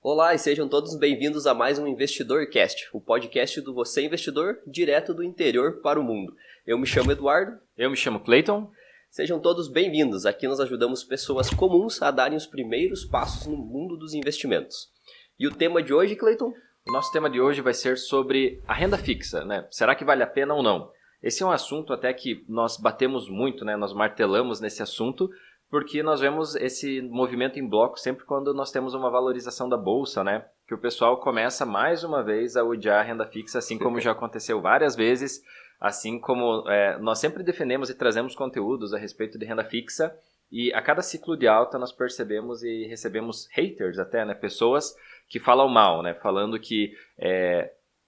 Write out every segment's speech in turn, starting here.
Olá e sejam todos bem-vindos a mais um InvestidorCast, o podcast do Você Investidor, direto do interior para o mundo. Eu me chamo Eduardo. Eu me chamo Clayton. Sejam todos bem-vindos. Aqui nós ajudamos pessoas comuns a darem os primeiros passos no mundo dos investimentos. E o tema de hoje, Clayton? O nosso tema de hoje vai ser sobre a renda fixa, né? Será que vale a pena ou não? Esse é um assunto até que nós batemos muito, né? Nós martelamos nesse assunto, porque nós vemos esse movimento em bloco sempre quando nós temos uma valorização da bolsa, né? Que o pessoal começa mais uma vez a odiar a renda fixa, assim como já aconteceu várias vezes, assim como nós sempre defendemos e trazemos conteúdos a respeito de renda fixa, e a cada ciclo de alta nós percebemos e recebemos haters até, né? Pessoas que falam mal, né? Falando que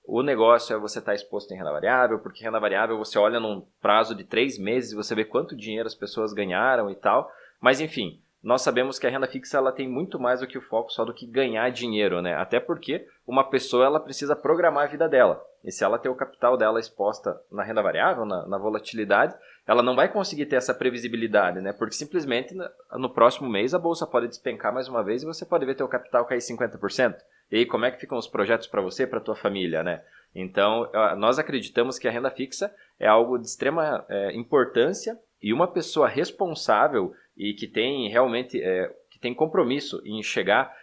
o negócio é você estar exposto em renda variável, porque renda variável você olha num prazo de 3 meses e você vê quanto dinheiro as pessoas ganharam e tal. Mas enfim, nós sabemos que a renda fixa ela tem muito mais do que o foco só do que ganhar dinheiro, né? Até porque uma pessoa ela precisa programar a vida dela. E se ela ter o capital dela exposta na renda variável, na volatilidade, ela não vai conseguir ter essa previsibilidade, né? Porque simplesmente no próximo mês a bolsa pode despencar mais uma vez e você pode ver teu capital cair 50%. E aí como é que ficam os projetos para você e para tua família, né? Então, nós acreditamos que a renda fixa é algo de extrema importância e uma pessoa responsável e que tem realmente que tem compromisso em chegar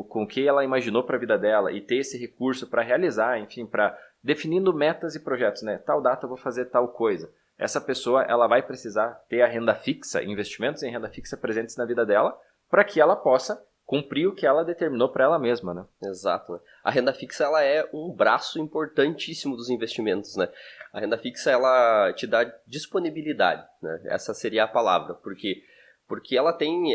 com o que ela imaginou para a vida dela e ter esse recurso para realizar, enfim, para definindo metas e projetos, né? Tal data eu vou fazer tal coisa. Essa pessoa ela vai precisar ter a renda fixa, investimentos em renda fixa presentes na vida dela, para que ela possa cumprir o que ela determinou para ela mesma, né? Exato. Né? A renda fixa ela é um braço importantíssimo dos investimentos, né? A renda fixa ela te dá disponibilidade, né? Essa seria a palavra, porque ela tem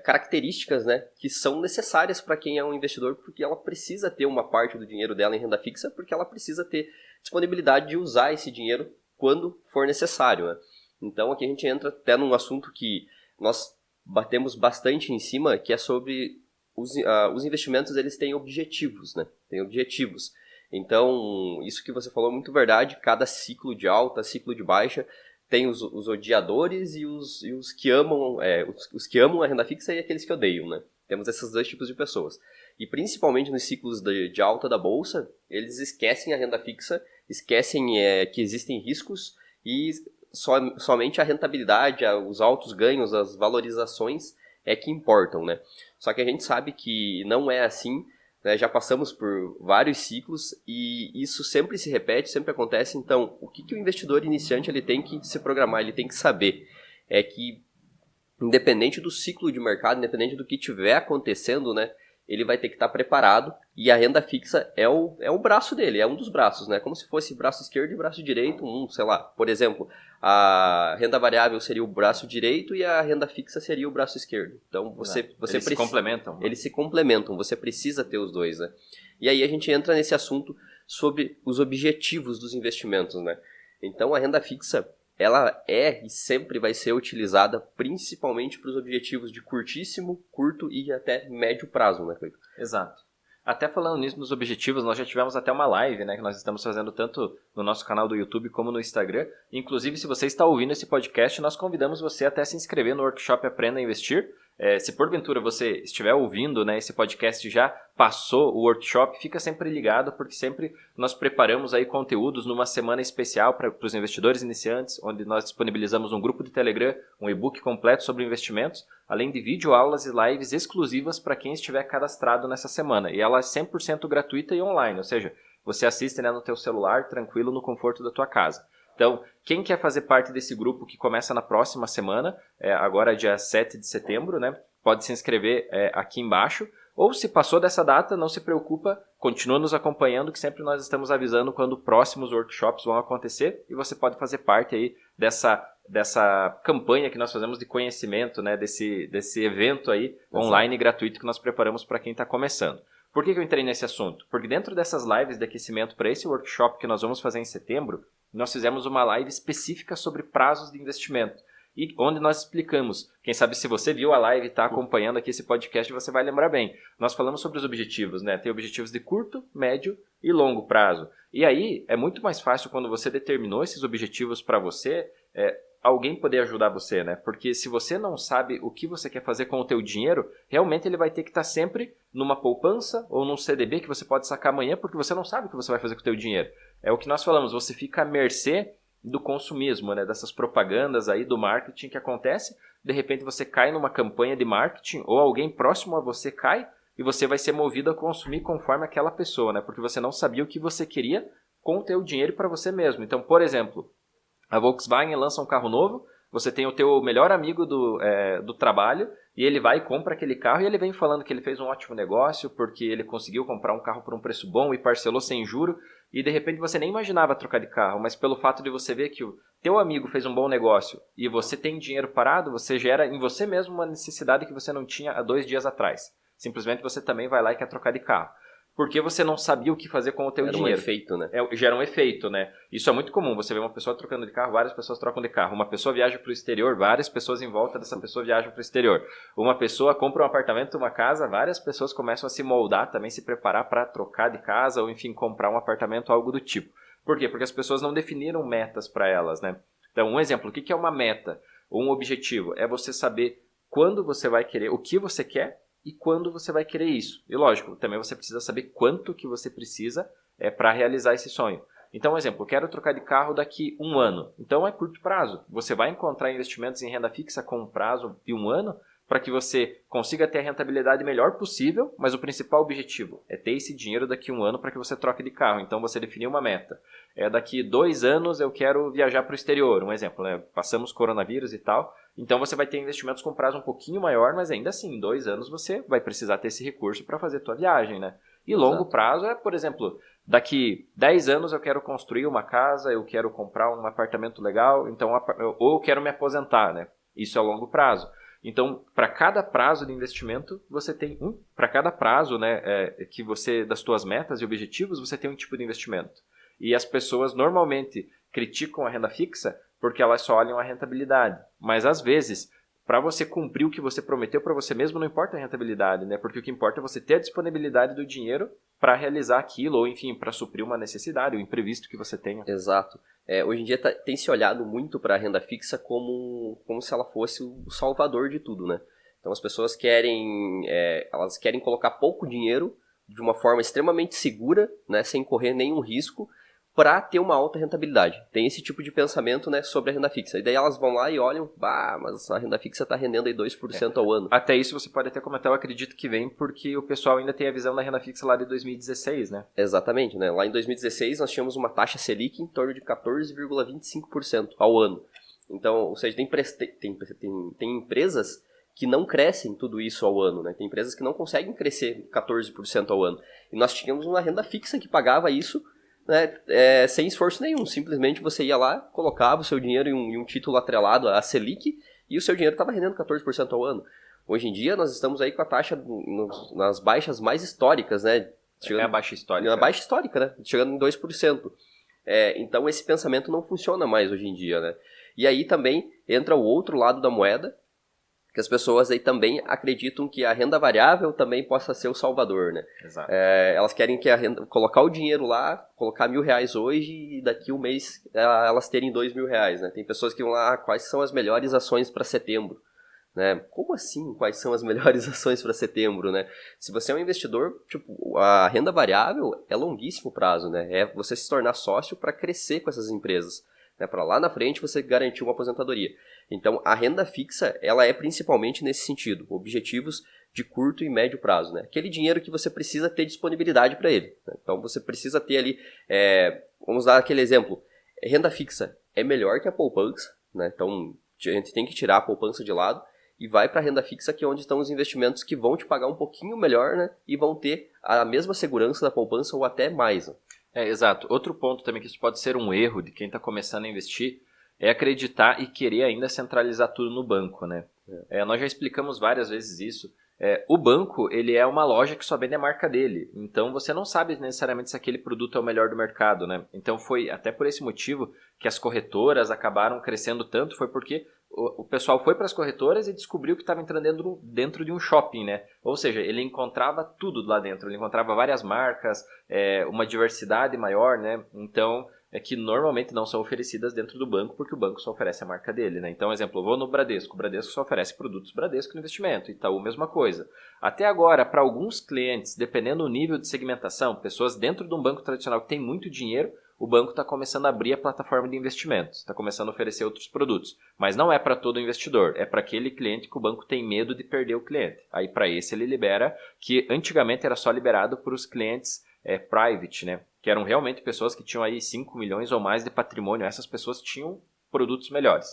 características, né, que são necessárias para quem é um investidor, porque ela precisa ter uma parte do dinheiro dela em renda fixa, porque ela precisa ter disponibilidade de usar esse dinheiro quando for necessário. Né? Então aqui a gente entra até num assunto que nós batemos bastante em cima, que é sobre os investimentos, eles têm objetivos, né? Tem objetivos. Então, isso que você falou é muito verdade, cada ciclo de alta, ciclo de baixa, tem os odiadores e os que amam os que amam a renda fixa e aqueles que odeiam, né? Temos esses dois tipos de pessoas. E principalmente nos ciclos de alta da bolsa, eles esquecem a renda fixa, esquecem que existem riscos e somente a rentabilidade, os altos ganhos, as valorizações é que importam, né? Só que a gente sabe que não é assim, né? Já passamos por vários ciclos e isso sempre se repete, sempre acontece. Então, o que o investidor iniciante ele tem que se programar, ele tem que saber é que independente do ciclo de mercado, independente do que estiver acontecendo, né? Ele vai ter que estar preparado e a renda fixa é o braço dele, é um dos braços, né? Como se fosse braço esquerdo e braço direito, sei lá. Por exemplo, a renda variável seria o braço direito e a renda fixa seria o braço esquerdo. Então, eles se complementam. Né? Eles se complementam, você precisa ter os dois, né? E aí a gente entra nesse assunto sobre os objetivos dos investimentos, né? Então, a renda fixa ela e sempre vai ser utilizada principalmente para os objetivos de curtíssimo, curto e até médio prazo, né, Cleiton? Exato. Até falando nisso nos objetivos, nós já tivemos até uma live, né, que nós estamos fazendo tanto no nosso canal do YouTube como no Instagram. Inclusive, se você está ouvindo esse podcast, nós convidamos você até se inscrever no workshop Aprenda a Investir. Se porventura você estiver ouvindo, né, esse podcast já passou o workshop, fica sempre ligado, porque sempre nós preparamos aí conteúdos numa semana especial para os investidores iniciantes, onde nós disponibilizamos um grupo de Telegram, um e-book completo sobre investimentos, além de videoaulas e lives exclusivas para quem estiver cadastrado nessa semana. E ela é 100% gratuita e online, ou seja, você assiste, né, no teu celular, tranquilo, no conforto da tua casa. Então, quem quer fazer parte desse grupo que começa na próxima semana, agora dia 7 de setembro, né, pode se inscrever aqui embaixo. Ou se passou dessa data, não se preocupa, continua nos acompanhando, que sempre nós estamos avisando quando próximos workshops vão acontecer e você pode fazer parte aí dessa campanha que nós fazemos de conhecimento, né, desse evento aí online gratuito que nós preparamos para quem está começando. Por que eu entrei nesse assunto? Porque dentro dessas lives de aquecimento para esse workshop que nós vamos fazer em setembro, nós fizemos uma live específica sobre prazos de investimento. E onde nós explicamos, quem sabe se você viu a live e está acompanhando aqui esse podcast, você vai lembrar bem. Nós falamos sobre os objetivos, né? Tem objetivos de curto, médio e longo prazo. E aí é muito mais fácil quando você determinou esses objetivos para você, alguém poder ajudar você, né? Porque se você não sabe o que você quer fazer com o teu dinheiro, realmente ele vai ter que estar sempre numa poupança ou num CDB que você pode sacar amanhã, porque você não sabe o que você vai fazer com o teu dinheiro. É o que nós falamos, você fica à mercê do consumismo, né? Dessas propagandas aí do marketing que acontece. De repente você cai numa campanha de marketing ou alguém próximo a você cai e você vai ser movido a consumir conforme aquela pessoa, né? Porque você não sabia o que você queria com o teu dinheiro para você mesmo. Então, por exemplo, a Volkswagen lança um carro novo, você tem o teu melhor amigo do trabalho e ele vai e compra aquele carro e ele vem falando que ele fez um ótimo negócio porque ele conseguiu comprar um carro por um preço bom e parcelou sem juro e de repente você nem imaginava trocar de carro, mas pelo fato de você ver que o teu amigo fez um bom negócio e você tem dinheiro parado, você gera em você mesmo uma necessidade que você não tinha há 2 dias atrás. Simplesmente você também vai lá e quer trocar de carro. Porque você não sabia o que fazer com o teu dinheiro. Gera um efeito, né? Gera um efeito, né? Isso é muito comum. Você vê uma pessoa trocando de carro, várias pessoas trocam de carro. Uma pessoa viaja para o exterior, várias pessoas em volta dessa pessoa viajam para o exterior. Uma pessoa compra um apartamento, uma casa, várias pessoas começam a se moldar também, se preparar para trocar de casa ou, enfim, comprar um apartamento, algo do tipo. Por quê? Porque as pessoas não definiram metas para elas, né? Então, um exemplo, o que é uma meta ou um objetivo? É você saber quando você vai querer, o que você quer, e quando você vai querer isso. E lógico, também você precisa saber quanto que você precisa para realizar esse sonho. Então, um exemplo, eu quero trocar de carro daqui 1 ano. Então é curto prazo. Você vai encontrar investimentos em renda fixa com um prazo de 1 ano para que você consiga ter a rentabilidade melhor possível, mas o principal objetivo é ter esse dinheiro daqui 1 ano para que você troque de carro. Então você definiu uma meta. Daqui 2 anos eu quero viajar para o exterior. Um exemplo, né? Passamos coronavírus e tal. Então você vai ter investimentos com prazo um pouquinho maior, mas ainda assim, em 2 anos você vai precisar ter esse recurso para fazer a tua viagem, né? E longo prazo é, por exemplo, daqui 10 anos eu quero construir uma casa, eu quero comprar um apartamento legal, então, ou eu quero me aposentar, né? Isso é longo prazo. Então, para cada prazo de investimento, você tem para cada prazo, né, que você das tuas metas e objetivos, você tem um tipo de investimento. E as pessoas normalmente criticam a renda fixa porque elas só olham a rentabilidade. Mas às vezes, para você cumprir o que você prometeu para você mesmo, não importa a rentabilidade, né? Porque o que importa é você ter a disponibilidade do dinheiro para realizar aquilo, ou enfim, para suprir uma necessidade, o imprevisto que você tenha. Exato. Hoje em dia tem se olhado muito para a renda fixa como se ela fosse o salvador de tudo, né? Então as pessoas elas querem colocar pouco dinheiro de uma forma extremamente segura, né, sem correr nenhum risco, para ter uma alta rentabilidade. Tem esse tipo de pensamento, né, sobre a renda fixa. E daí elas vão lá e olham, mas a renda fixa está rendendo aí 2% ao ano. Até isso você pode até comentar, eu acredito que vem porque o pessoal ainda tem a visão da renda fixa lá de 2016, né? Exatamente, né? Lá em 2016 nós tínhamos uma taxa Selic em torno de 14,25% ao ano. Então, ou seja, tem empresas que não crescem tudo isso ao ano, né? Tem empresas que não conseguem crescer 14% ao ano. E nós tínhamos uma renda fixa que pagava isso, né, sem esforço nenhum. Simplesmente você ia lá, colocava o seu dinheiro em um título atrelado à Selic e o seu dinheiro estava rendendo 14% ao ano. Hoje em dia nós estamos aí com a taxa nas baixas mais históricas, né? É a baixa histórica. Na baixa histórica, né? Chegando em 2%. Então esse pensamento não funciona mais hoje em dia, né? E aí também entra o outro lado da moeda, que as pessoas aí também acreditam que a renda variável também possa ser o salvador, né? Exato. Elas querem que colocar o dinheiro lá, colocar R$1.000 hoje e daqui um mês elas terem R$2.000, né? Tem pessoas que vão lá, quais são as melhores ações para setembro? Né? Como assim, quais são as melhores ações para setembro, né? Se você é um investidor, tipo, a renda variável é longuíssimo prazo, né? É você se tornar sócio para crescer com essas empresas, né? Para lá na frente você garantir uma aposentadoria. Então, a renda fixa, ela é principalmente nesse sentido, objetivos de curto e médio prazo, né? Aquele dinheiro que você precisa ter disponibilidade para ele, né? Então, você precisa ter ali, vamos dar aquele exemplo, renda fixa é melhor que a poupança, né? Então, a gente tem que tirar a poupança de lado e vai para a renda fixa, que é onde estão os investimentos que vão te pagar um pouquinho melhor, né? E vão ter a mesma segurança da poupança ou até mais, né? Exato. Outro ponto também que isso pode ser um erro de quem está começando a investir é acreditar e querer ainda centralizar tudo no banco, né? Nós já explicamos várias vezes isso. O banco, ele é uma loja que só vende a marca dele. Então, você não sabe necessariamente se aquele produto é o melhor do mercado, né? Então, foi até por esse motivo que as corretoras acabaram crescendo tanto, foi porque o pessoal foi para as corretoras e descobriu que estava entrando dentro de um shopping, né? Ou seja, ele encontrava tudo lá dentro. Ele encontrava várias marcas, uma diversidade maior, né? Então, que normalmente não são oferecidas dentro do banco, porque o banco só oferece a marca dele, né? Então, exemplo, eu vou no Bradesco. O Bradesco só oferece produtos Bradesco no investimento. Itaú, mesma coisa. Até agora, para alguns clientes, dependendo do nível de segmentação, pessoas dentro de um banco tradicional que tem muito dinheiro, o banco está começando a abrir a plataforma de investimentos, está começando a oferecer outros produtos. Mas não é para todo investidor, é para aquele cliente que o banco tem medo de perder o cliente. Aí para esse ele libera, que antigamente era só liberado para os clientes private, né? Que eram realmente pessoas que tinham aí 5 milhões ou mais de patrimônio. Essas pessoas tinham produtos melhores.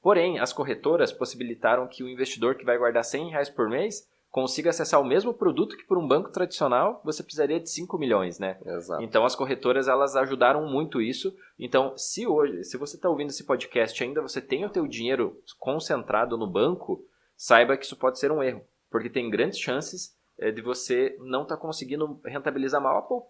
Porém, as corretoras possibilitaram que o investidor que vai guardar R$100 por mês consiga acessar o mesmo produto que por um banco tradicional você precisaria de 5 milhões, né? Exato. Então as corretoras elas ajudaram muito isso. Então se você está ouvindo esse podcast ainda você tem o teu dinheiro concentrado no banco, saiba que isso pode ser um erro, porque tem grandes chances de você não estar conseguindo rentabilizar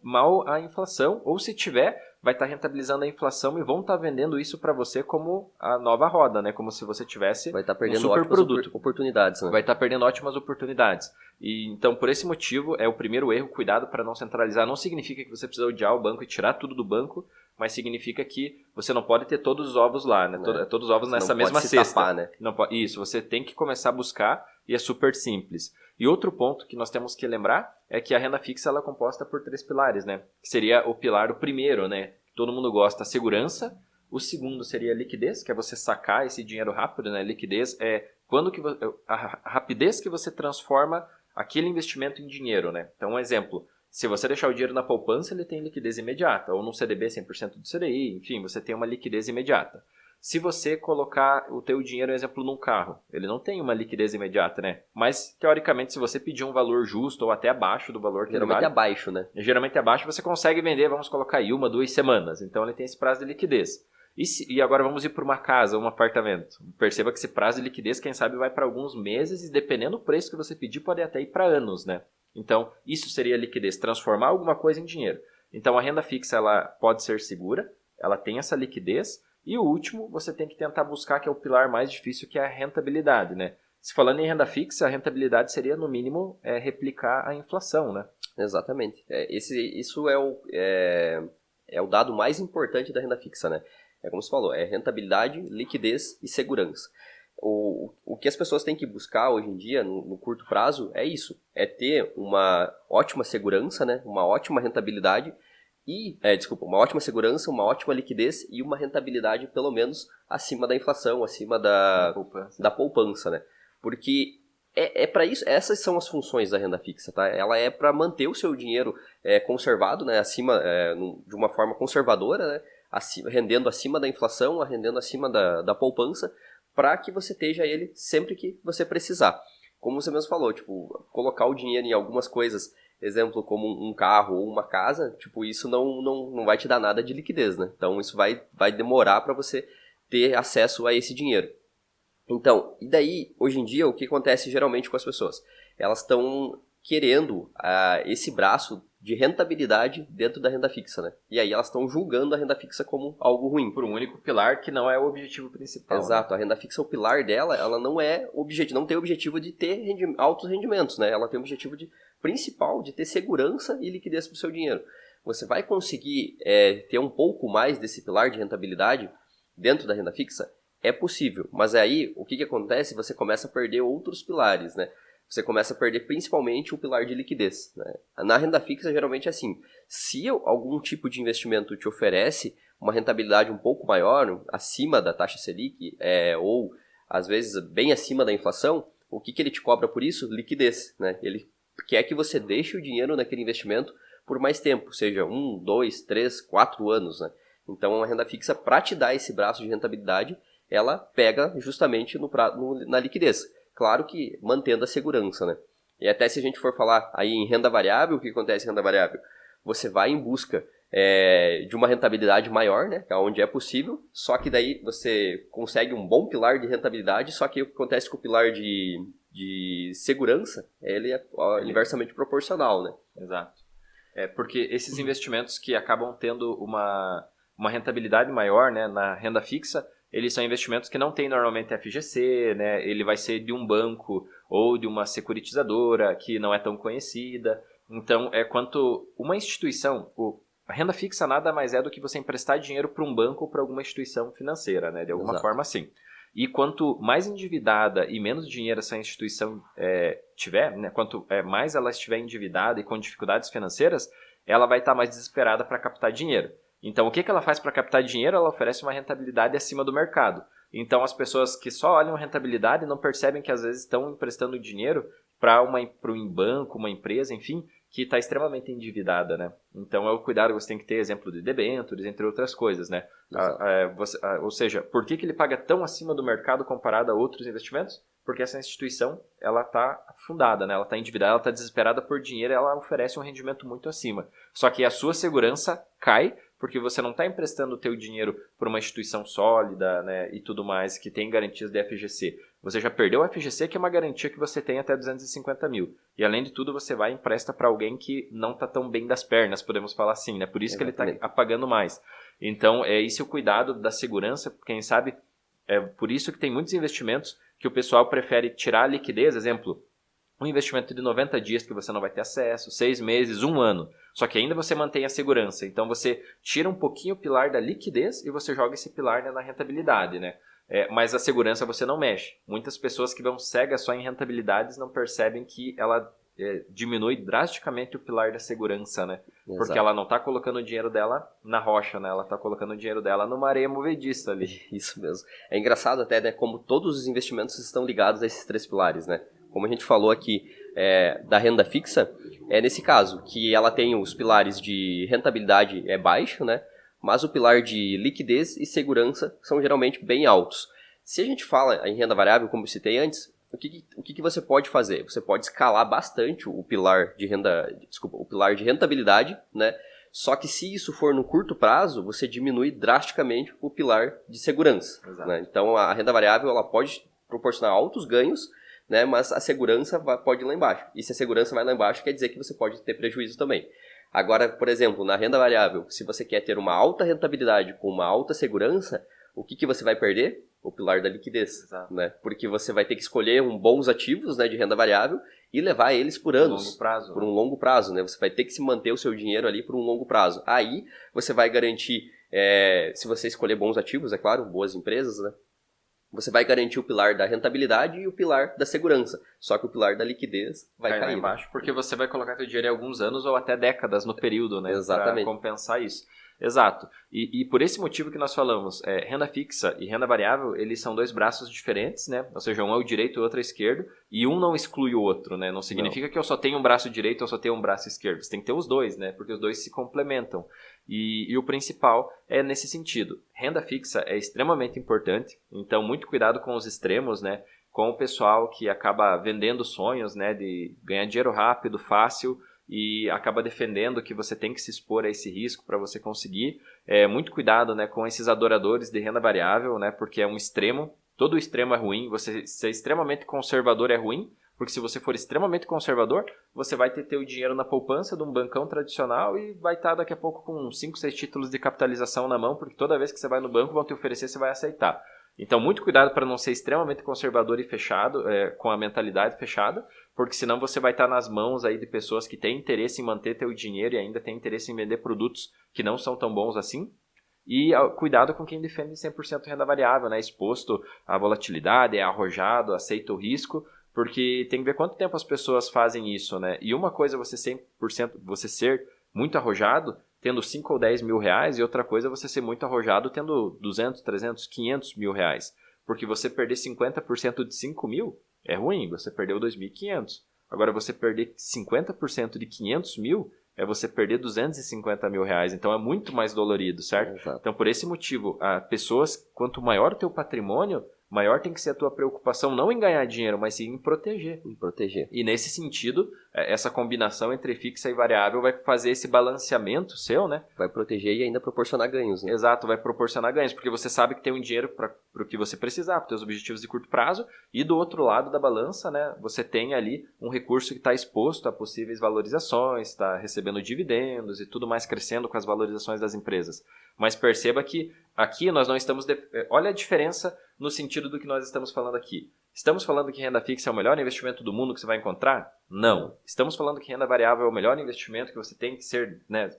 mal a inflação, ou se tiver, vai estar rentabilizando a inflação e vão estar vendendo isso para você como a nova roda, né? Como se você tivesse vai estar perdendo um super ótimas produto. oportunidades, né? Vai estar perdendo ótimas oportunidades. E então, por esse motivo, é o primeiro erro, cuidado para não centralizar. Não significa que você precisa odiar o banco e tirar tudo do banco, mas significa que você não pode ter todos os ovos lá, né? Todos os ovos nessa mesma cesta. Tapar, né? Não pode, isso, você tem que começar a buscar e é super simples. E outro ponto que nós temos que lembrar é que a renda fixa ela é composta por 3 pilares, né? Que seria o pilar, o primeiro, né? Todo mundo gosta, a segurança. O segundo seria a liquidez, que é você sacar esse dinheiro rápido, né? Liquidez é a rapidez que você transforma aquele investimento em dinheiro, né? Então, um exemplo, se você deixar o dinheiro na poupança, ele tem liquidez imediata, ou no CDB 100% do CDI, enfim, você tem uma liquidez imediata. Se você colocar o teu dinheiro, exemplo, num carro, ele não tem uma liquidez imediata, né? Mas, teoricamente, se você pedir um valor justo ou até abaixo do valor que geralmente ele vale... abaixo, né? Geralmente abaixo, você consegue vender, vamos colocar aí 1, 2 semanas. Então, ele tem esse prazo de liquidez. E agora vamos ir para uma casa, um apartamento. Perceba que esse prazo de liquidez, quem sabe, vai para alguns meses e dependendo do preço que você pedir, pode até ir para anos, né? Então, isso seria liquidez, transformar alguma coisa em dinheiro. Então, a renda fixa ela pode ser segura, ela tem essa liquidez. E o último, você tem que tentar buscar, que é o pilar mais difícil, que é a rentabilidade, né? Se falando em renda fixa, a rentabilidade seria, no mínimo, replicar a inflação, né? Exatamente. Isso é o dado mais importante da renda fixa, né? É como você falou, é rentabilidade, liquidez e segurança. O que as pessoas têm que buscar hoje em dia, no curto prazo, é isso. É ter uma ótima segurança, né? Uma ótima rentabilidade uma ótima segurança, uma ótima liquidez e uma rentabilidade pelo menos acima da inflação, acima da poupança, né? Porque para isso, essas são as funções da renda fixa, tá? Ela é para manter o seu dinheiro conservado, né? De uma forma conservadora, né? Rendendo acima da inflação, rendendo acima da poupança, para que você esteja ele sempre que você precisar. Como você mesmo falou, tipo, colocar o dinheiro em algumas coisas, exemplo, como um carro ou uma casa, tipo, isso não vai te dar nada de liquidez, né? Então, isso vai demorar para você ter acesso a esse dinheiro. Então, e daí, hoje em dia, o que acontece geralmente com as pessoas? Elas estão querendo esse braço de rentabilidade dentro da renda fixa, né? E aí elas estão julgando a renda fixa como algo ruim. Por um único pilar que não é o objetivo principal. Exato, né? A renda fixa, o pilar dela, ela não tem o objetivo de ter altos rendimentos, né? Ela tem o objetivo principal de ter segurança e liquidez para o seu dinheiro. Você vai conseguir ter um pouco mais desse pilar de rentabilidade dentro da renda fixa? É possível, mas aí o que acontece? Você começa a perder outros pilares, né? Você começa a perder principalmente o pilar de liquidez, né? Na renda fixa, geralmente é assim, se algum tipo de investimento te oferece uma rentabilidade um pouco maior, acima da taxa Selic, ou às vezes bem acima da inflação, o que ele te cobra por isso? Liquidez, né? Ele quer que você deixe o dinheiro naquele investimento por mais tempo, seja 1, 2, 3, 4 anos, né? Então, a renda fixa, para te dar esse braço de rentabilidade, ela pega justamente na liquidez. Claro que mantendo a segurança, né? E até se a gente for falar aí em renda variável, o que acontece em renda variável? Você vai em busca de uma rentabilidade maior, né? Onde é possível, só que daí você consegue um bom pilar de rentabilidade, só que o que acontece com o pilar de segurança, ele é inversamente proporcional, né? Exato. Porque esses investimentos que acabam tendo uma rentabilidade maior, né, na renda fixa, eles são investimentos que não tem normalmente FGC, né? Ele vai ser de um banco ou de uma securitizadora que não é tão conhecida. Então, quanto uma instituição, a renda fixa nada mais é do que você emprestar dinheiro para um banco ou para alguma instituição financeira, né? De alguma forma assim. E quanto mais endividada e menos dinheiro essa instituição tiver, né? Quanto mais ela estiver endividada e com dificuldades financeiras, ela vai estar mais desesperada para captar dinheiro. Então, o que ela faz para captar dinheiro? Ela oferece uma rentabilidade acima do mercado. Então, as pessoas que só olham a rentabilidade não percebem que às vezes estão emprestando dinheiro para um banco, uma empresa, enfim, que está extremamente endividada, né? Então, é o cuidado que você tem que ter, exemplo de debêntures, entre outras coisas, né? Ou seja, por que ele paga tão acima do mercado comparado a outros investimentos? Porque essa instituição, ela está afundada, né? Ela está endividada, ela está desesperada por dinheiro, ela oferece um rendimento muito acima. Só que a sua segurança cai, porque você não está emprestando o teu dinheiro para uma instituição sólida, né, e tudo mais, que tem garantias de FGC. Você já perdeu o FGC, que é uma garantia que você tem até 250 mil. E além de tudo, você vai e empresta para alguém que não está tão bem das pernas, podemos falar assim, né? Por isso Exatamente. Que ele está apagando mais. Então, esse é o cuidado da segurança, quem sabe, é por isso que tem muitos investimentos que o pessoal prefere tirar a liquidez, exemplo, um investimento de 90 dias que você não vai ter acesso, 6 meses, 1 ano. Só que ainda você mantém a segurança. Então você tira um pouquinho o pilar da liquidez e você joga esse pilar, né, na rentabilidade, né? Mas a segurança você não mexe. Muitas pessoas que vão cegas só em rentabilidades não percebem que ela diminui drasticamente o pilar da segurança, né? Exato. Porque ela não está colocando o dinheiro dela na rocha, né? Ela está colocando o dinheiro dela numa areia movediça ali. Isso mesmo. É engraçado até, né, como todos os investimentos estão ligados a esses 3 pilares, né? Como a gente falou aqui da renda fixa, nesse caso, que ela tem os pilares de rentabilidade baixo, né? Mas o pilar de liquidez e segurança são geralmente bem altos. Se a gente fala em renda variável, como eu citei antes, o que você pode fazer? Você pode escalar bastante o pilar de rentabilidade, né? Só que se isso for no curto prazo, você diminui drasticamente o pilar de segurança. Né? Então a renda variável ela pode proporcionar altos ganhos, né? Mas a segurança pode ir lá embaixo. E se a segurança vai lá embaixo, quer dizer que você pode ter prejuízo também. Agora, por exemplo, na renda variável, se você quer ter uma alta rentabilidade com uma alta segurança, o que você vai perder? O pilar da liquidez, né? Porque você vai ter que escolher bons ativos, né, de renda variável e levar eles por anos, por um longo prazo, né? Você vai ter que se manter o seu dinheiro ali por um longo prazo. Aí você vai garantir, se você escolher bons ativos, é claro, boas empresas, né? Você vai garantir o pilar da rentabilidade e o pilar da segurança. Só que o pilar da liquidez vai cair embaixo, porque você vai colocar seu dinheiro em alguns anos ou até décadas no período, né? Exatamente. Para compensar isso. Exato. E por esse motivo que nós falamos, renda fixa e renda variável, eles são 2 braços diferentes, né? Ou seja, um é o direito e o outro é o esquerdo, e um não exclui o outro, né? Não significa que eu só tenho um braço direito ou só tenho um braço esquerdo. Você tem que ter os dois, né? Porque os dois se complementam. E o principal é nesse sentido. Renda fixa é extremamente importante, então muito cuidado com os extremos, né? Com o pessoal que acaba vendendo sonhos, né? De ganhar dinheiro rápido, fácil, e acaba defendendo que você tem que se expor a esse risco para você conseguir. Muito cuidado, né, com esses adoradores de renda variável, né, porque é um extremo, todo extremo é ruim, você ser extremamente conservador é ruim, porque se você for extremamente conservador, você vai ter o dinheiro na poupança de um bancão tradicional e vai estar daqui a pouco com 5, 6 títulos de capitalização na mão, porque toda vez que você vai no banco vão te oferecer, você vai aceitar. Então, muito cuidado para não ser extremamente conservador e fechado, com a mentalidade fechada, porque senão você vai estar nas mãos aí de pessoas que têm interesse em manter teu dinheiro e ainda têm interesse em vender produtos que não são tão bons assim. E cuidado com quem defende 100% renda variável, né? Exposto à volatilidade, é arrojado, aceita o risco, porque tem que ver quanto tempo as pessoas fazem isso, né? E uma coisa é você 100%, você ser muito arrojado, tendo 5 ou 10 mil reais, e outra coisa é você ser muito arrojado tendo 200, 300, 500 mil reais. Porque você perder 50% de 5 mil é ruim, você perdeu 2.500. Agora, você perder 50% de 500 mil é você perder 250 mil reais. Então, é muito mais dolorido, certo? Exato. Então, por esse motivo, pessoas, quanto maior o teu patrimônio, maior tem que ser a tua preocupação não em ganhar dinheiro, mas sim em proteger. E nesse sentido, essa combinação entre fixa e variável vai fazer esse balanceamento seu, né? Vai proteger e ainda proporcionar ganhos, né? Exato, vai proporcionar ganhos, porque você sabe que tem um dinheiro para o que você precisar, para os teus objetivos de curto prazo, e do outro lado da balança, né, você tem ali um recurso que está exposto a possíveis valorizações, está recebendo dividendos e tudo mais crescendo com as valorizações das empresas. Mas perceba que aqui nós não estamos... Olha a diferença no sentido do que nós estamos falando aqui. Estamos falando que renda fixa é o melhor investimento do mundo que você vai encontrar? Não. Estamos falando que renda variável é o melhor investimento que você tem que ser, né,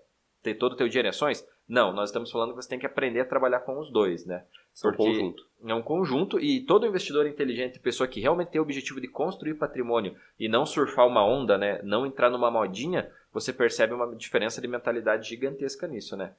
ter todo o teu dinheiro em ações? Não, nós estamos falando que você tem que aprender a trabalhar com os dois, né? É um conjunto. É um conjunto e todo investidor inteligente, pessoa que realmente tem o objetivo de construir patrimônio e não surfar uma onda, né? Não entrar numa modinha, você percebe uma diferença de mentalidade gigantesca nisso, né?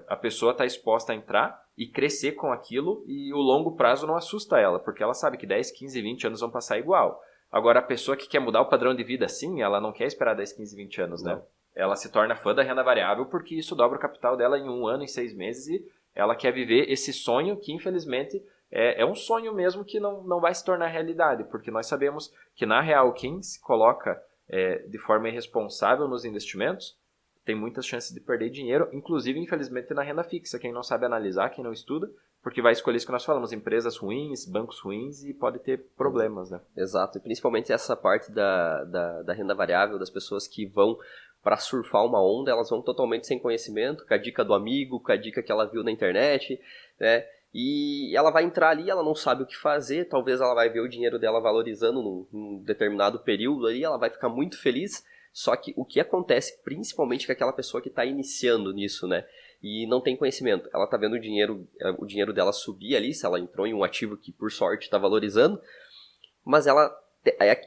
A pessoa está exposta a entrar e crescer com aquilo e o longo prazo não assusta ela, porque ela sabe que 10, 15, 20 anos vão passar igual. Agora, a pessoa que quer mudar o padrão de vida assim, ela não quer esperar 10, 15, 20 anos, né? Ela se torna fã da renda variável porque isso dobra o capital dela em 1 ano, em 6 meses e ela quer viver esse sonho que, infelizmente, é um sonho mesmo que não vai se tornar realidade, porque nós sabemos que, na real, quem se coloca de forma irresponsável nos investimentos tem muitas chances de perder dinheiro, inclusive, infelizmente, na renda fixa. Quem não sabe analisar, quem não estuda, porque vai escolher isso que nós falamos, empresas ruins, bancos ruins e pode ter problemas, né? Exato, e principalmente essa parte da renda variável, das pessoas que vão para surfar uma onda, elas vão totalmente sem conhecimento, com a dica do amigo, com a dica que ela viu na internet, né? E ela vai entrar ali, ela não sabe o que fazer, talvez ela vai ver o dinheiro dela valorizando num determinado período ali, ela vai ficar muito feliz, só que o que acontece principalmente com aquela pessoa que está iniciando nisso, né? E não tem conhecimento, ela está vendo o dinheiro dela subir ali, se ela entrou em um ativo que por sorte está valorizando, mas ela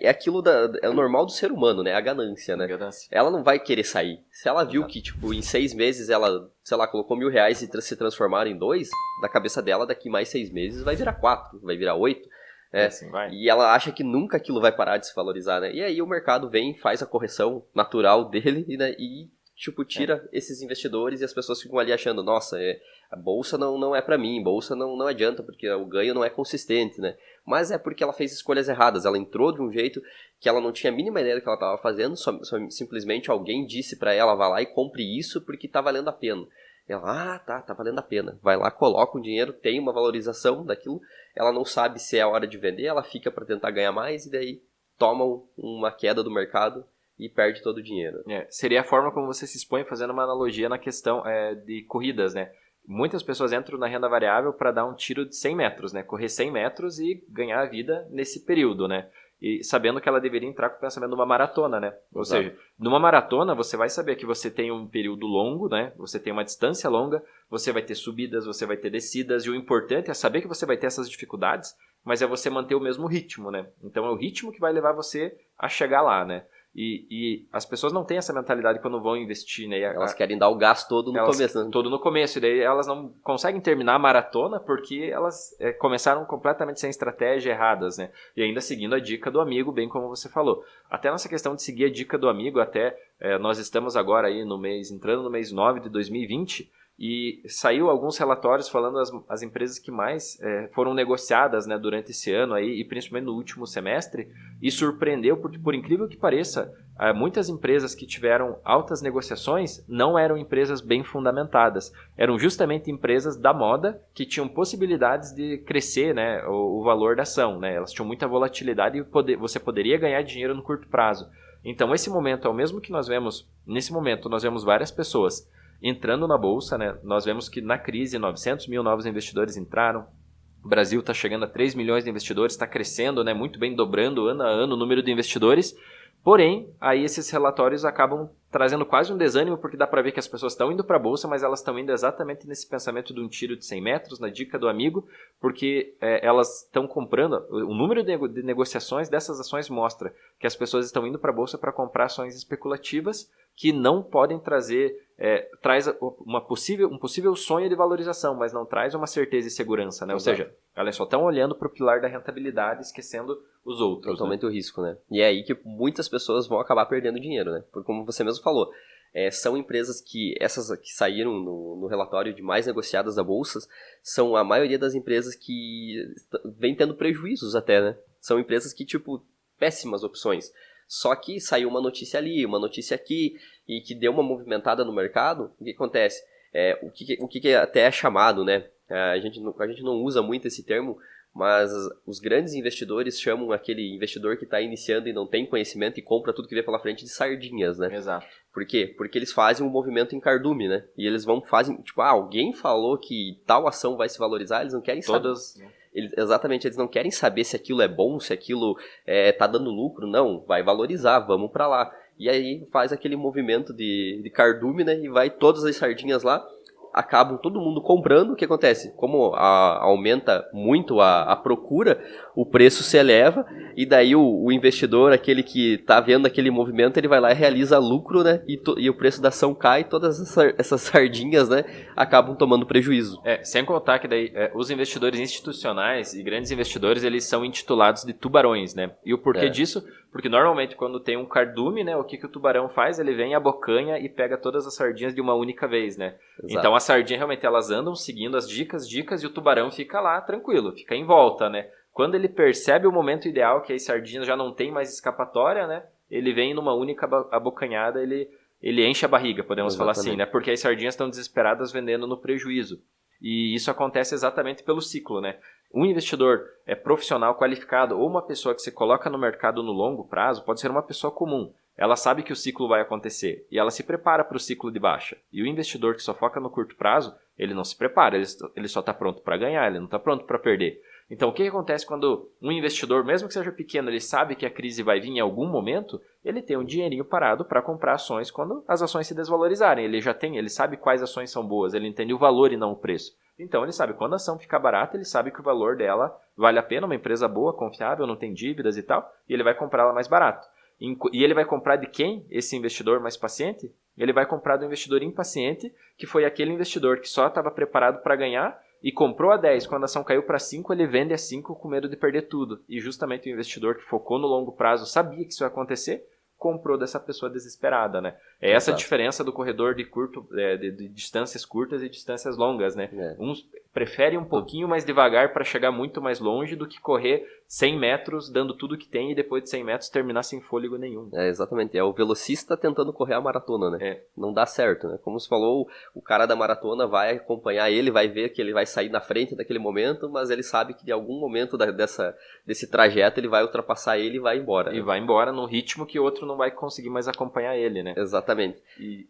aquilo é o normal do ser humano, né? A ganância, né? Ela não vai querer sair. Se ela viu que, tipo, em 6 meses ela, sei lá, colocou R$1.000 e se transformaram em 2, da cabeça dela, daqui mais 6 meses vai virar 4, vai virar 8. Né? Assim vai. E ela acha que nunca aquilo vai parar de se valorizar, né? E aí o mercado vem, faz a correção natural dele, né? E tipo, tira esses investidores e as pessoas ficam ali achando, nossa, a bolsa não é pra mim, bolsa não adianta, porque o ganho não é consistente, né? Mas é porque ela fez escolhas erradas, ela entrou de um jeito que ela não tinha a mínima ideia do que ela estava fazendo, simplesmente alguém disse pra ela, vá lá e compre isso porque tá valendo a pena. Ela, tá valendo a pena. Vai lá, coloca o dinheiro, tem uma valorização daquilo, ela não sabe se é a hora de vender, ela fica pra tentar ganhar mais e daí toma uma queda do mercado e perde todo o dinheiro. Seria a forma como você se expõe, fazendo uma analogia na questão de corridas, né? Muitas pessoas entram na renda variável para dar um tiro de 100 metros, né? Correr 100 metros e ganhar a vida nesse período, né? E sabendo que ela deveria entrar com o pensamento de uma maratona, né? Ou seja, numa maratona você vai saber que você tem um período longo, né? Você tem uma distância longa, você vai ter subidas, você vai ter descidas, e o importante é saber que você vai ter essas dificuldades, mas é você manter o mesmo ritmo, né? Então é o ritmo que vai levar você a chegar lá, né? E as pessoas não têm essa mentalidade quando vão investir, né? Elas querem dar o gás todo no começo, né? Todo no começo, e daí elas não conseguem terminar a maratona porque elas começaram completamente sem estratégia, erradas, né? E ainda seguindo a dica do amigo, bem como você falou. Até nessa questão de seguir a dica do amigo, nós estamos agora aí entrando no mês 9 de 2020, e saiu alguns relatórios falando as empresas que mais foram negociadas, né, durante esse ano aí, e principalmente no último semestre, e surpreendeu porque, por incrível que pareça, muitas empresas que tiveram altas negociações não eram empresas bem fundamentadas, eram justamente empresas da moda que tinham possibilidades de crescer, né, o valor da ação, né, elas tinham muita volatilidade e você poderia ganhar dinheiro no curto prazo. Então esse momento é o mesmo que nesse momento nós vemos várias pessoas entrando na bolsa, né? Nós vemos que na crise 900 mil novos investidores entraram, o Brasil está chegando a 3 milhões de investidores, está crescendo, né? Muito bem, dobrando ano a ano o número de investidores, porém, aí esses relatórios acabam trazendo quase um desânimo, porque dá para ver que as pessoas estão indo para a bolsa, mas elas estão indo exatamente nesse pensamento de um tiro de 100 metros, na dica do amigo, porque elas estão comprando, o número de negociações dessas ações mostra que as pessoas estão indo para a bolsa para comprar ações especulativas que não podem traz um possível sonho de valorização, mas não traz uma certeza e segurança, né? Ou seja, elas só estão olhando para o pilar da rentabilidade, esquecendo os outros. Totalmente, né? O risco, né? E é aí que muitas pessoas vão acabar perdendo dinheiro, né? Porque, como você mesmo falou, são empresas essas que saíram no relatório de mais negociadas da bolsa, são a maioria das empresas que vem tendo prejuízos até, né? São empresas que, péssimas opções. Só que saiu uma notícia ali, uma notícia aqui, e que deu uma movimentada no mercado. O que acontece? O que até é chamado, né? A gente não usa muito esse termo, mas os grandes investidores chamam aquele investidor que está iniciando e não tem conhecimento e compra tudo que vê pela frente de sardinhas, né? Exato. Por quê? Porque eles fazem um movimento em cardume, né? E eles fazem, alguém falou que tal ação vai se valorizar, eles não querem saber. Exatamente, eles não querem saber se aquilo é bom, se aquilo tá dando lucro, não, vai valorizar, vamos para lá. e aí faz aquele movimento de cardume, né, e vai todas as sardinhas lá, acabam todo mundo comprando. O que acontece? Como aumenta muito a procura, o preço se eleva, e daí o investidor, aquele que está vendo aquele movimento, ele vai lá e realiza lucro, né? E o preço da ação cai, e todas essas sardinhas, né, acabam tomando prejuízo. Sem contar que daí os investidores institucionais e grandes investidores, eles são intitulados de tubarões, né? E o porquê disso? Porque normalmente quando tem um cardume, né, o que o tubarão faz? Ele vem, abocanha e pega todas as sardinhas de uma única vez, né? Exato. Então as sardinhas realmente elas andam seguindo as dicas, e o tubarão fica lá tranquilo, fica em volta, né? Quando ele percebe o momento ideal, que as sardinhas já não tem mais escapatória, né? Ele vem numa única abocanhada, ele enche a barriga, podemos falar assim, né? Porque as sardinhas estão desesperadas vendendo no prejuízo. E isso acontece exatamente pelo ciclo, né? Um investidor profissional qualificado ou uma pessoa que se coloca no mercado no longo prazo, pode ser uma pessoa comum. Ela sabe que o ciclo vai acontecer e ela se prepara para o ciclo de baixa. E o investidor que só foca no curto prazo, ele não se prepara, ele só está pronto para ganhar, ele não está pronto para perder. Então, o que acontece quando um investidor, mesmo que seja pequeno, ele sabe que a crise vai vir em algum momento, ele tem um dinheirinho parado para comprar ações quando as ações se desvalorizarem. Ele sabe quais ações são boas, ele entende o valor e não o preço. Então, ele sabe quando a ação ficar barata, ele sabe que o valor dela vale a pena, uma empresa boa, confiável, não tem dívidas e tal, e ele vai comprar ela mais barato. E ele vai comprar de quem? Esse investidor mais paciente? Ele vai comprar do investidor impaciente, que foi aquele investidor que só estava preparado para ganhar e comprou a 10. Quando a ação caiu para 5, ele vende a 5 com medo de perder tudo. E justamente o investidor que focou no longo prazo sabia que isso ia acontecer, comprou dessa pessoa desesperada, né? É essa a diferença do corredor de distâncias curtas e distâncias longas, né? Uns preferem um pouquinho mais devagar para chegar muito mais longe do que correr 100 metros dando tudo que tem e depois de 100 metros terminar sem fôlego nenhum. Exatamente. É o velocista tentando correr a maratona, né? Não dá certo, né? Como você falou, o cara da maratona vai acompanhar ele, vai ver que ele vai sair na frente daquele momento, mas ele sabe que de algum momento desse trajeto ele vai ultrapassar ele e vai embora. E vai embora num ritmo que o outro não vai conseguir mais acompanhar ele, né? Exatamente. E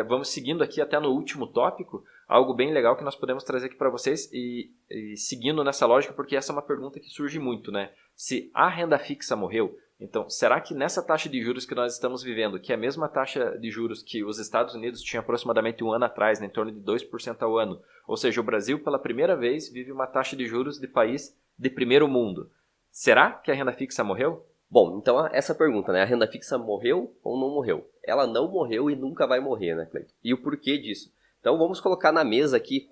vamos seguindo aqui até no último tópico, algo bem legal que nós podemos trazer aqui para vocês e seguindo nessa lógica, porque essa é uma pergunta que surge muito, né? Se a renda fixa morreu, então será que nessa taxa de juros que nós estamos vivendo, que é a mesma taxa de juros que os Estados Unidos tinham aproximadamente um ano atrás, né, em torno de 2% ao ano, ou seja, o Brasil pela primeira vez vive uma taxa de juros de país de primeiro mundo. Será que a renda fixa morreu? Bom, então essa pergunta, né? A renda fixa morreu ou não morreu? Ela não morreu e nunca vai morrer, né, Cleiton? E o porquê disso? Então vamos colocar na mesa aqui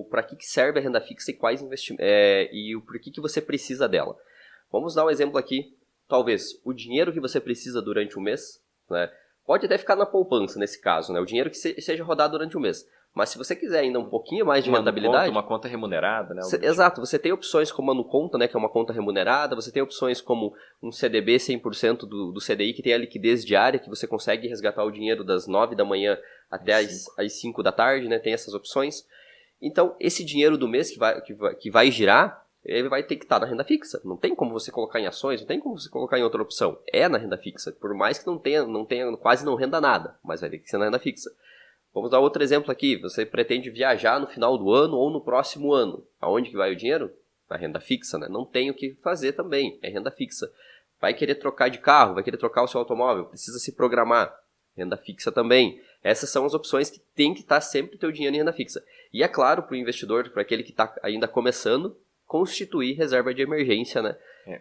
para que serve a renda fixa e quais investimentos e o porquê que você precisa dela. Vamos dar um exemplo aqui. Talvez o dinheiro que você precisa durante um mês, né? Pode até ficar na poupança nesse caso, né? O dinheiro que seja rodado durante um mês. Mas se você quiser ainda um pouquinho mais de rentabilidade... Uma conta remunerada, né? Exato, você tem opções como a Nuconta, né, que é uma conta remunerada, você tem opções como um CDB 100% do CDI, que tem a liquidez diária, que você consegue resgatar o dinheiro das 9 da manhã até às 5 da tarde, né, tem essas opções. Então, esse dinheiro do mês que vai girar, ele vai ter que estar na renda fixa. Não tem como você colocar em ações, não tem como você colocar em outra opção. É na renda fixa, por mais que não tenha quase não renda nada, mas vai ter que ser na renda fixa. Vamos dar outro exemplo aqui. Você pretende viajar no final do ano ou no próximo ano. Aonde que vai o dinheiro? Na renda fixa, né? Não tem o que fazer também. É renda fixa. Vai querer trocar de carro, vai querer trocar o seu automóvel, precisa se programar. Renda fixa também. Essas são as opções que tem que estar sempre o teu dinheiro em renda fixa. E é claro, para o investidor, para aquele que está ainda começando, constituir reserva de emergência, né?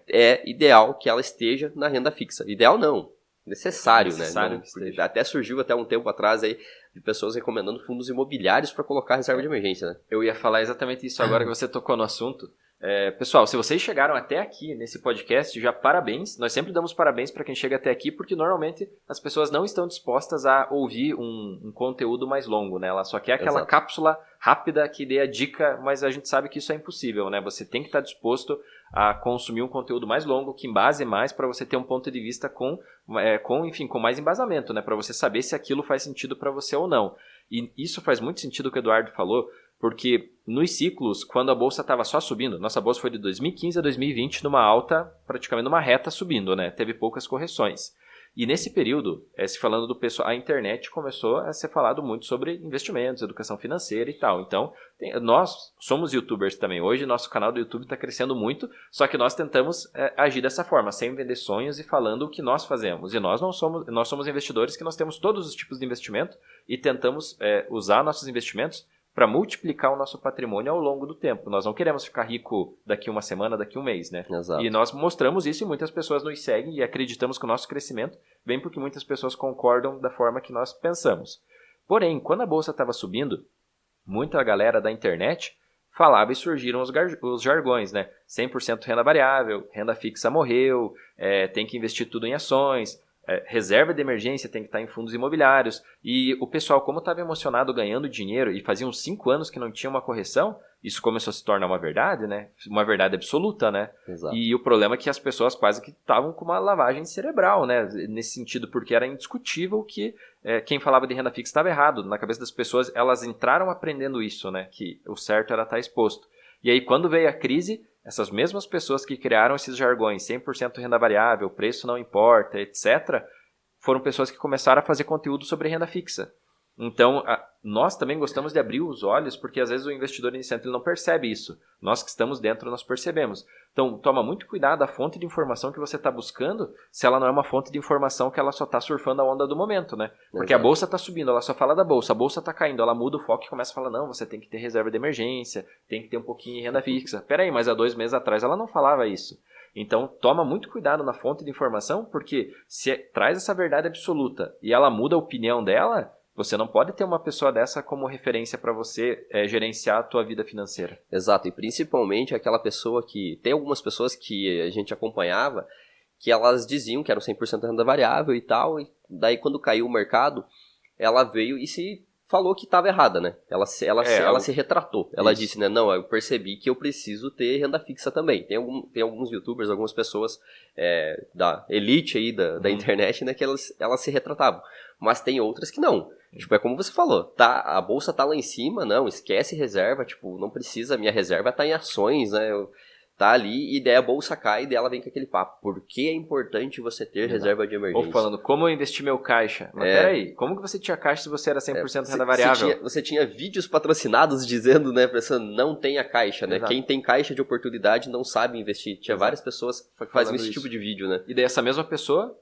É ideal que ela esteja na renda fixa. Ideal não. Necessário, né? Não, até surgiu até um tempo atrás aí de pessoas recomendando fundos imobiliários para colocar reserva de emergência, né? Eu ia falar exatamente isso agora que você tocou no assunto. Pessoal, se vocês chegaram até aqui nesse podcast, já parabéns. Nós sempre damos parabéns para quem chega até aqui, porque normalmente as pessoas não estão dispostas a ouvir um conteúdo mais longo, né? Ela só quer aquela cápsula rápida que dê a dica, mas a gente sabe que isso é impossível, né? Você tem que estar disposto a consumir um conteúdo mais longo, que embase mais, para você ter um ponto de vista com mais embasamento, né? Para você saber se aquilo faz sentido para você ou não. E isso faz muito sentido o que o Eduardo falou, porque nos ciclos, quando a bolsa estava só subindo, nossa bolsa foi de 2015 a 2020 numa alta, praticamente numa reta subindo, né? Teve poucas correções. E nesse período, se falando do pessoal, a internet começou a ser falado muito sobre investimentos, educação financeira e tal. Então, nós somos youtubers também. Hoje, nosso canal do YouTube está crescendo muito, só que nós tentamos agir dessa forma, sem vender sonhos e falando o que nós fazemos. E nós somos investidores que nós temos todos os tipos de investimento e tentamos usar nossos investimentos para multiplicar o nosso patrimônio ao longo do tempo. Nós não queremos ficar rico daqui uma semana, daqui um mês, né? Exato. E nós mostramos isso e muitas pessoas nos seguem e acreditamos que o nosso crescimento vem porque muitas pessoas concordam da forma que nós pensamos. Porém, quando a bolsa estava subindo, muita galera da internet falava e surgiram os jargões, né? 100% renda variável, renda fixa morreu, tem que investir tudo em ações, reserva de emergência tem que estar em fundos imobiliários. E o pessoal, como estava emocionado ganhando dinheiro e fazia uns 5 anos que não tinha uma correção, isso começou a se tornar uma verdade, né? Uma verdade absoluta, né? Exato. E o problema é que as pessoas quase que estavam com uma lavagem cerebral, né? Nesse sentido, porque era indiscutível que quem falava de renda fixa estava errado. Na cabeça das pessoas, elas entraram aprendendo isso, né? Que o certo era estar exposto. E aí, quando veio a crise, essas mesmas pessoas que criaram esses jargões, 100% renda variável, preço não importa, etc., foram pessoas que começaram a fazer conteúdo sobre renda fixa. Então, nós também gostamos de abrir os olhos, porque às vezes o investidor iniciante ele não percebe isso. Nós que estamos dentro, nós percebemos. Então, toma muito cuidado a fonte de informação que você está buscando, se ela não é uma fonte de informação que ela só está surfando a onda do momento, né? Porque Exato. a bolsa está subindo, ela só fala da bolsa, a bolsa está caindo, ela muda o foco e começa a falar, não, você tem que ter reserva de emergência, tem que ter um pouquinho de renda fixa. Peraí, mas há 2 meses atrás ela não falava isso. Então, toma muito cuidado na fonte de informação, porque se traz essa verdade absoluta e ela muda a opinião dela, você não pode ter uma pessoa dessa como referência para você gerenciar a tua vida financeira. Exato, e principalmente aquela pessoa que... Tem algumas pessoas que a gente acompanhava que elas diziam que eram 100% renda variável e tal, e daí quando caiu o mercado, ela veio e se falou que estava errada, né? Ela se retratou. Ela disse, né? Não, eu percebi que eu preciso ter renda fixa também. Tem alguns youtubers, algumas pessoas da elite aí da internet, né? Que elas se retratavam. Mas tem outras que não. Tipo, é como você falou, a bolsa tá lá em cima, não, esquece reserva, tipo, não precisa, minha reserva tá em ações, né? Tá ali e daí a bolsa cai e daí ela vem com aquele papo. Por que é importante você ter reserva de emergência? Ou falando, como eu investi meu caixa? Mas peraí, como que você tinha caixa se você era 100% renda variável? Você tinha vídeos patrocinados dizendo, né, pra você não tenha caixa, né? Exato. Quem tem caixa de oportunidade não sabe investir. Tinha várias pessoas que faziam esse tipo de vídeo, né? E daí essa mesma pessoa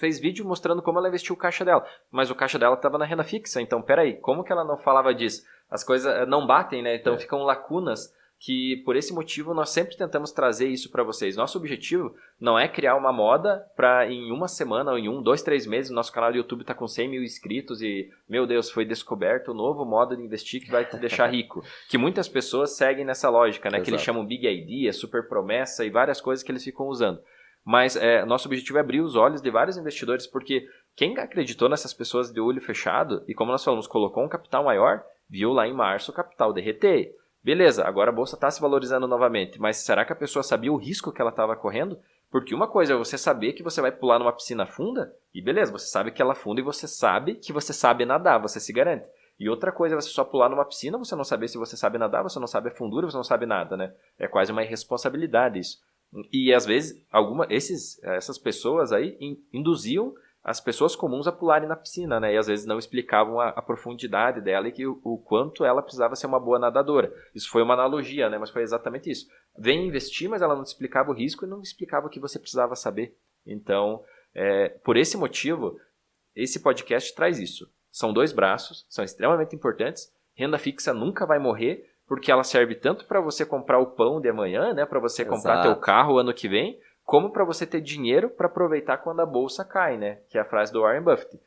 fez vídeo mostrando como ela investiu o caixa dela. Mas o caixa dela estava na renda fixa, então peraí, como que ela não falava disso? As coisas não batem, né? Então ficam lacunas que por esse motivo nós sempre tentamos trazer isso para vocês. Nosso objetivo não é criar uma moda para em uma semana ou em 2, 3 meses o nosso canal do YouTube está com 100 mil inscritos e, meu Deus, foi descoberto o novo modo de investir que vai te deixar rico. Que muitas pessoas seguem nessa lógica, né? Que eles chamam Big Idea, Super Promessa e várias coisas que eles ficam usando. Mas nosso objetivo é abrir os olhos de vários investidores, porque quem acreditou nessas pessoas de olho fechado e, como nós falamos, colocou um capital maior, viu lá em março o capital derreter. Beleza, agora a bolsa está se valorizando novamente, mas será que a pessoa sabia o risco que ela estava correndo? Porque uma coisa é você saber que você vai pular numa piscina funda, e beleza, você sabe que ela funda e você sabe que você sabe nadar, você se garante. E outra coisa é você só pular numa piscina, você não saber se você sabe nadar, você não sabe a fundura, você não sabe nada, né? É quase uma irresponsabilidade isso. E às vezes, essas pessoas aí induziam as pessoas comuns a pularem na piscina, né? E às vezes não explicavam a profundidade dela e que o quanto ela precisava ser uma boa nadadora. Isso foi uma analogia, né? Mas foi exatamente isso. Vem investir, mas ela não te explicava o risco e não explicava o que você precisava saber. Então, por esse motivo, esse podcast traz isso. São 2 braços, são extremamente importantes. Renda fixa nunca vai morrer, porque ela serve tanto para você comprar o pão de amanhã, né? Para você comprar teu carro ano que vem, como para você ter dinheiro para aproveitar quando a bolsa cai, né? Que é a frase do Warren Buffett.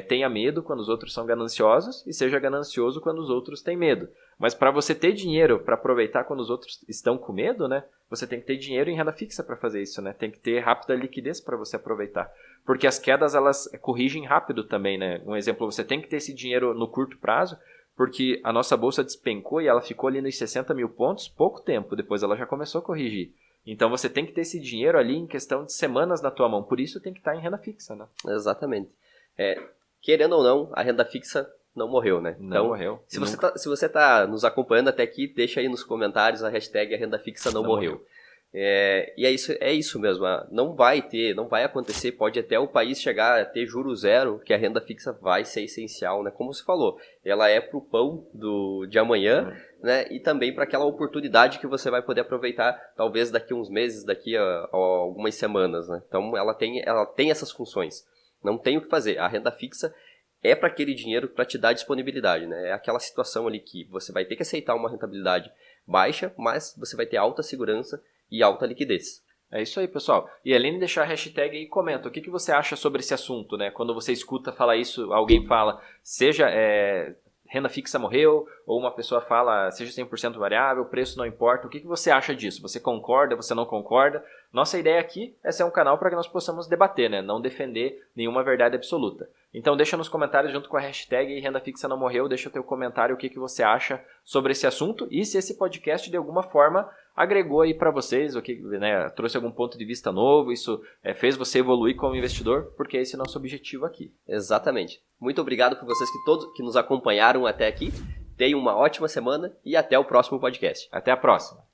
Tenha medo quando os outros são gananciosos e seja ganancioso quando os outros têm medo. Mas para você ter dinheiro para aproveitar quando os outros estão com medo, né? Você tem que ter dinheiro em renda fixa para fazer isso, né? Tem que ter rápida liquidez para você aproveitar. Porque as quedas, elas corrigem rápido também, né? Um exemplo, você tem que ter esse dinheiro no curto prazo, porque a nossa bolsa despencou e ela ficou ali nos 60 mil pontos pouco tempo. Depois ela já começou a corrigir. Então você tem que ter esse dinheiro ali em questão de semanas na tua mão. Por isso tem que estar em renda fixa, né? Exatamente. Querendo ou não, a renda fixa não morreu, né? Não morreu. Se você tá nos acompanhando até aqui, deixa aí nos comentários a hashtag a renda fixa não morreu. E é isso mesmo, não vai acontecer, pode até o país chegar a ter juro zero, que a renda fixa vai ser essencial, né? Como você falou, ela é para o pão de amanhã, né? E também para aquela oportunidade que você vai poder aproveitar, talvez daqui a uns meses, daqui a algumas semanas, né? Então ela tem essas funções, não tem o que fazer, a renda fixa é para aquele dinheiro para te dar disponibilidade, né? É aquela situação ali que você vai ter que aceitar uma rentabilidade baixa, mas você vai ter alta segurança e alta liquidez. É isso aí, pessoal. E além de deixar a hashtag aí, comenta o que você acha sobre esse assunto, né? Quando você escuta falar isso, alguém fala, seja renda fixa morreu, ou uma pessoa fala, seja 100% variável, preço não importa. O que você acha disso? Você concorda, você não concorda? Nossa ideia aqui é ser um canal para que nós possamos debater, né? Não defender nenhuma verdade absoluta. Então deixa nos comentários junto com a hashtag renda fixa não morreu, deixa o teu comentário o que você acha sobre esse assunto e se esse podcast de alguma forma agregou aí para vocês, o que, né, trouxe algum ponto de vista novo, isso fez você evoluir como investidor, porque esse é o nosso objetivo aqui. Exatamente. Muito obrigado por vocês que nos acompanharam até aqui. Tenham uma ótima semana e até o próximo podcast. Até a próxima.